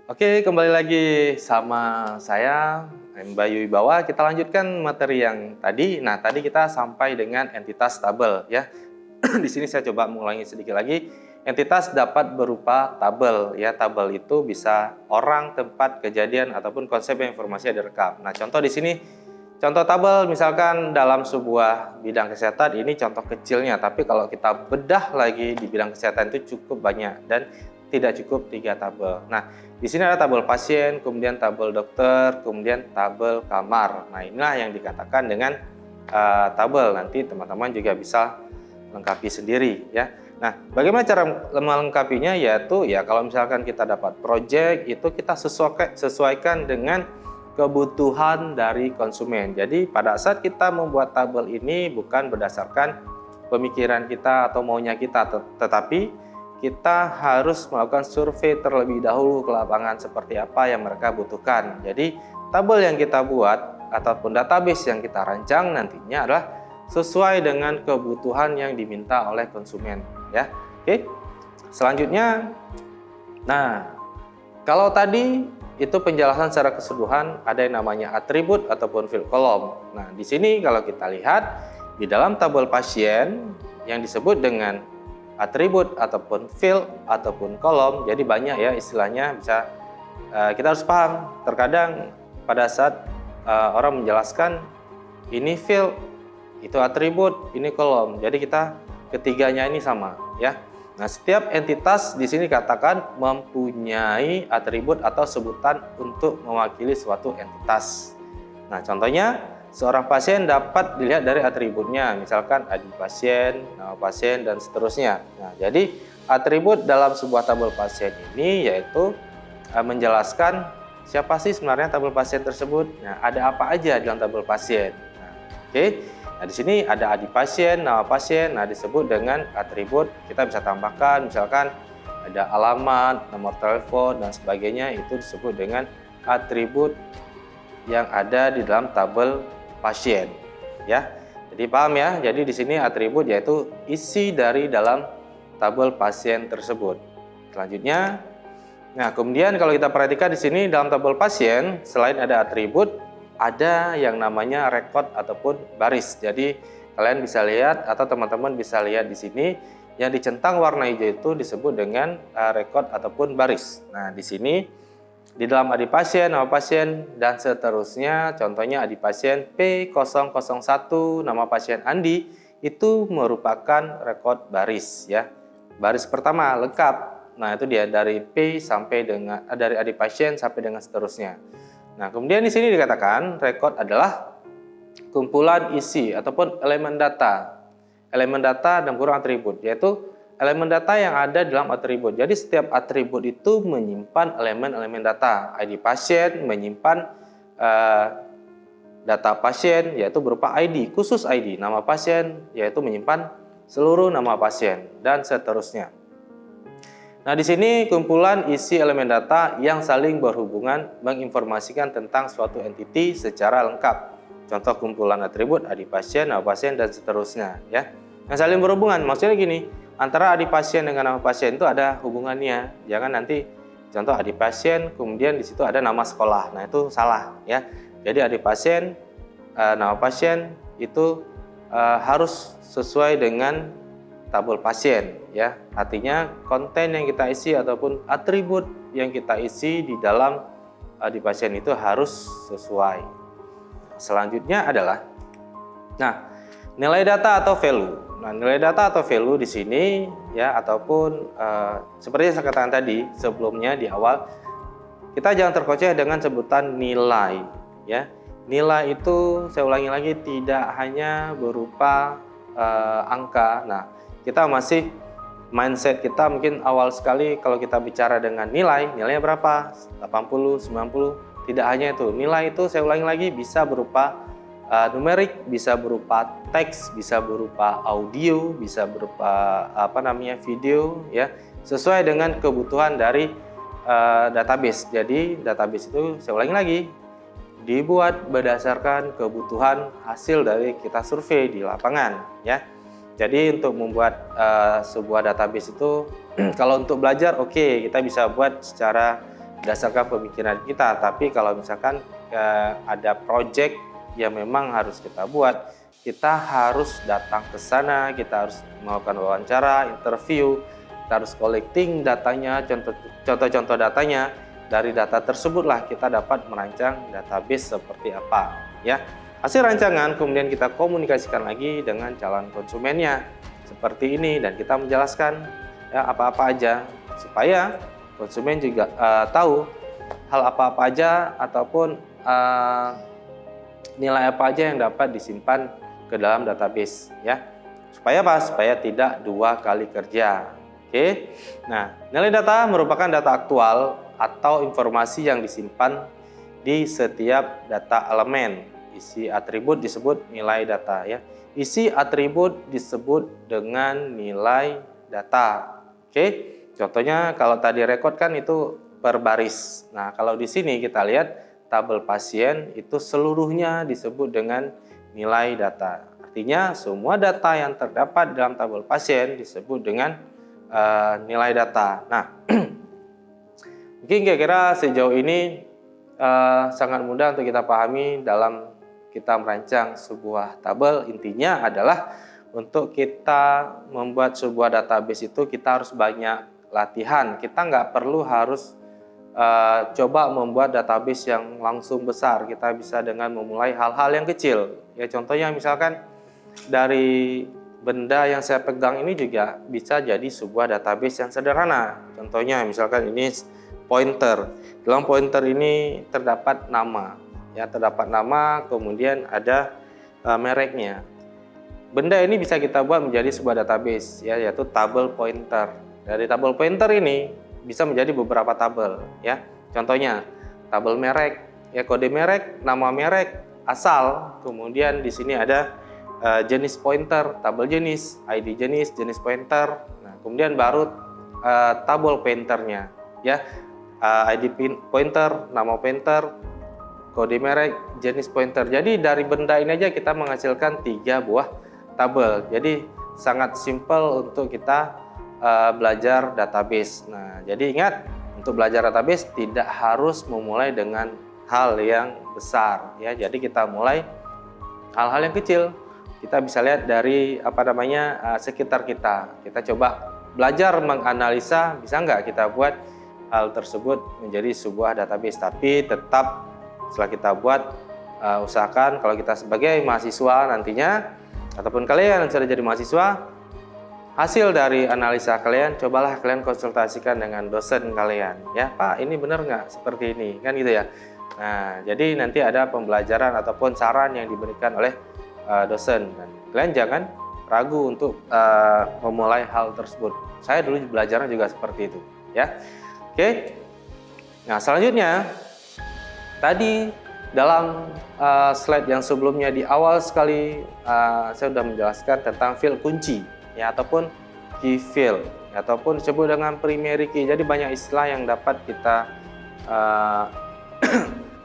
Oke, kembali lagi sama saya, Bayu Wibawa. Kita lanjutkan materi yang tadi. Nah, tadi kita sampai dengan entitas tabel ya. Di sini saya coba mengulangi sedikit lagi. Entitas dapat berupa tabel ya. Tabel itu bisa orang, tempat, kejadian ataupun konsep informasi yang direkam. Nah, contoh di sini contoh tabel misalkan dalam sebuah bidang kesehatan, ini contoh kecilnya, tapi kalau kita bedah lagi di bidang kesehatan itu cukup banyak dan tidak cukup 3 tabel. Nah, di sini ada tabel pasien, kemudian tabel dokter, kemudian tabel kamar. Nah, inilah yang dikatakan dengan tabel. Nanti teman-teman juga bisa lengkapi sendiri ya. Nah, bagaimana cara melengkapinya? Yaitu ya kalau misalkan kita dapat project, itu kita sesuaikan dengan kebutuhan dari konsumen. Jadi pada saat kita membuat tabel ini bukan berdasarkan pemikiran kita atau maunya kita, tetapi kita harus melakukan survei terlebih dahulu ke lapangan seperti apa yang mereka butuhkan. Jadi tabel yang kita buat ataupun database yang kita rancang nantinya adalah sesuai dengan kebutuhan yang diminta oleh konsumen ya. Oke. Selanjutnya, nah kalau tadi itu penjelasan secara keseluruhan, ada yang namanya atribut ataupun field column. Nah, di sini kalau kita lihat di dalam tabel pasien yang disebut dengan atribut ataupun field ataupun kolom, jadi banyak ya istilahnya, bisa kita harus paham. Terkadang pada saat orang menjelaskan ini field, itu atribut, ini kolom. Jadi kita ketiganya ini sama ya. Nah, setiap entitas di sini katakan mempunyai atribut atau sebutan untuk mewakili suatu entitas. Nah, contohnya seorang pasien dapat dilihat dari atributnya, misalkan ID pasien, nama pasien, dan seterusnya. Nah, jadi atribut dalam sebuah tabel pasien ini yaitu menjelaskan siapa sih sebenarnya tabel pasien tersebut. Nah, ada apa aja dalam tabel pasien. Nah, oke. Nah, di sini ada ID pasien, nama pasien. Nah, disebut dengan atribut. Kita bisa tambahkan misalkan ada alamat, nomor telepon, dan sebagainya. Itu disebut dengan atribut yang ada di dalam tabel pasien ya. Jadi paham ya? Jadi di sini atribut yaitu isi dari dalam tabel pasien tersebut. Selanjutnya, nah kemudian kalau kita perhatikan di sini dalam tabel pasien, selain ada atribut, ada yang namanya record ataupun baris. Jadi kalian bisa lihat atau teman-teman bisa lihat di sini yang dicentang warna hijau itu disebut dengan record ataupun baris. Nah, di sini di dalam ID pasien, nama pasien, dan seterusnya, contohnya ID pasien P001, nama pasien Andi, itu merupakan rekod baris ya. Baris pertama lengkap. Nah, itu dia dari P sampai dengan dari ID pasien sampai dengan seterusnya. Nah, kemudian di sini dikatakan rekod adalah kumpulan isi ataupun elemen data. Elemen data dan kurang atribut, yaitu elemen data yang ada dalam atribut. Jadi setiap atribut itu menyimpan elemen-elemen data. ID pasien menyimpan data pasien yaitu berupa ID, khusus ID. Nama pasien yaitu menyimpan seluruh nama pasien dan seterusnya. Nah, di sini kumpulan isi elemen data yang saling berhubungan menginformasikan tentang suatu entiti secara lengkap. Contoh kumpulan atribut ID pasien, nama pasien, dan seterusnya ya. Yang saling berhubungan maksudnya gini, antara ID pasien dengan nama pasien itu ada hubungannya. Jangan nanti contoh ID pasien kemudian di situ ada nama sekolah. Nah, itu salah ya. Jadi ID pasien, nama pasien itu harus sesuai dengan tabel pasien ya. Artinya konten yang kita isi ataupun atribut yang kita isi di dalam ID pasien itu harus sesuai. Selanjutnya adalah nilai data atau value. Nah, nilai data atau value di sini ya ataupun seperti yang saya katakan tadi sebelumnya di awal, kita jangan terkoceh dengan sebutan nilai ya. Nilai itu saya ulangi lagi tidak hanya berupa angka. Nah, kita masih mindset kita mungkin awal sekali kalau kita bicara dengan nilainya berapa? 80, 90. Tidak hanya itu. Nilai itu saya ulangi lagi bisa berupa numerik, bisa berupa teks, bisa berupa audio, bisa berupa video ya, sesuai dengan kebutuhan dari database. Jadi database itu saya ulangi lagi dibuat berdasarkan kebutuhan hasil dari kita survei di lapangan ya. Jadi untuk membuat sebuah database itu kalau untuk belajar oke, kita bisa buat secara berdasarkan pemikiran kita. Tapi kalau misalkan ada project yang memang harus kita buat, kita harus datang ke sana, kita harus melakukan wawancara, interview, kita harus collecting datanya, contoh-contoh datanya. Dari data tersebutlah kita dapat merancang database seperti apa, ya. Hasil rancangan kemudian kita komunikasikan lagi dengan calon konsumennya seperti ini, dan kita menjelaskan ya apa-apa aja supaya konsumen juga tahu hal apa-apa aja ataupun nilai apa aja yang dapat disimpan ke dalam database, ya. Supaya apa? Supaya tidak 2 kali kerja. Oke. Nah, nilai data merupakan data aktual atau informasi yang disimpan di setiap data elemen. Isi atribut disebut nilai data, ya. Isi atribut disebut dengan nilai data. Oke. Contohnya kalau tadi record kan itu per baris. Nah, kalau di sini kita lihat tabel pasien itu seluruhnya disebut dengan nilai data. Artinya semua data yang terdapat dalam tabel pasien disebut dengan nilai data. Nah, mungkin kira-kira sejauh ini sangat mudah untuk kita pahami dalam kita merancang sebuah tabel. Intinya adalah untuk kita membuat sebuah database itu kita harus banyak latihan. Kita nggak perlu harus coba membuat database yang langsung besar. Kita bisa dengan memulai hal-hal yang kecil. Ya, contohnya misalkan dari benda yang saya pegang ini juga bisa jadi sebuah database yang sederhana. Contohnya misalkan ini pointer. Dalam pointer ini terdapat nama, ya, terdapat nama, kemudian ada mereknya. Benda ini bisa kita buat menjadi sebuah database, ya, yaitu tabel pointer. Dari tabel pointer ini bisa menjadi beberapa tabel, ya. Contohnya tabel merek, ya, kode merek, nama merek, asal, kemudian di sini ada jenis pointer, tabel jenis, ID jenis, jenis pointer. Nah, kemudian baru tabel pointernya, ya. ID pointer, nama pointer, kode merek, jenis pointer. Jadi dari benda ini aja kita menghasilkan 3 buah tabel. Jadi sangat simpel untuk kita belajar database. Nah, jadi ingat, untuk belajar database tidak harus memulai dengan hal yang besar, ya. Jadi kita mulai hal-hal yang kecil. Kita bisa lihat dari sekitar kita. Kita coba belajar menganalisa, bisa nggak kita buat hal tersebut menjadi sebuah database. Tapi tetap setelah kita buat, usahakan kalau kita sebagai mahasiswa nantinya, ataupun kalian yang sudah jadi mahasiswa, hasil dari analisa kalian, cobalah kalian konsultasikan dengan dosen kalian. Ya, Pak, ini benar nggak seperti ini? Kan gitu ya. Nah, jadi nanti ada pembelajaran ataupun saran yang diberikan oleh dosen. Dan kalian jangan ragu untuk memulai hal tersebut. Saya dulu belajarnya juga seperti itu, ya. Oke. Nah, selanjutnya tadi dalam slide yang sebelumnya di awal sekali saya sudah menjelaskan tentang field kunci, ya, ataupun key field, ataupun disebut dengan primary key. Jadi banyak istilah yang dapat kita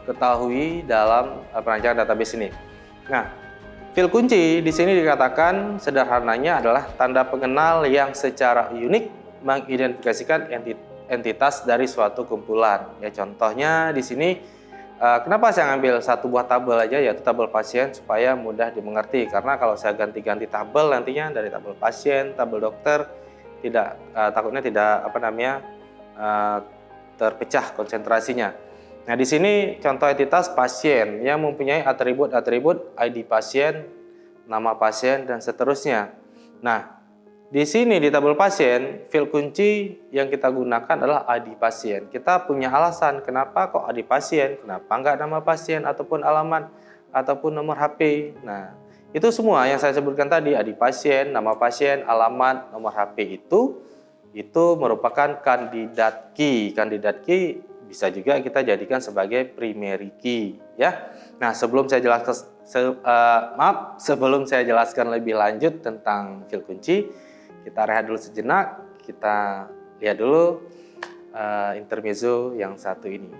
ketahui dalam perancangan database ini. Nah, field kunci di sini dikatakan sederhananya adalah tanda pengenal yang secara unik mengidentifikasikan entitas dari suatu kumpulan. Ya, contohnya di sini kenapa saya ngambil satu buah tabel aja, yaitu tabel pasien, supaya mudah dimengerti. Karena kalau saya ganti-ganti tabel nantinya dari tabel pasien, tabel dokter, takutnya tidak terpecah konsentrasinya. Nah, di sini contoh entitas pasien yang mempunyai atribut-atribut ID pasien, nama pasien, dan seterusnya. Nah, di sini di tabel pasien, field kunci yang kita gunakan adalah ID pasien. Kita punya alasan kenapa kok ID pasien, kenapa enggak nama pasien ataupun alamat ataupun nomor HP. Nah, itu semua yang saya sebutkan tadi, ID pasien, nama pasien, alamat, nomor HP itu merupakan kandidat key. Kandidat key bisa juga kita jadikan sebagai primary key, ya. Nah, sebelum saya jelaskan lebih lanjut tentang field kunci, kita rehat dulu sejenak, kita lihat dulu intermezzo yang satu ini.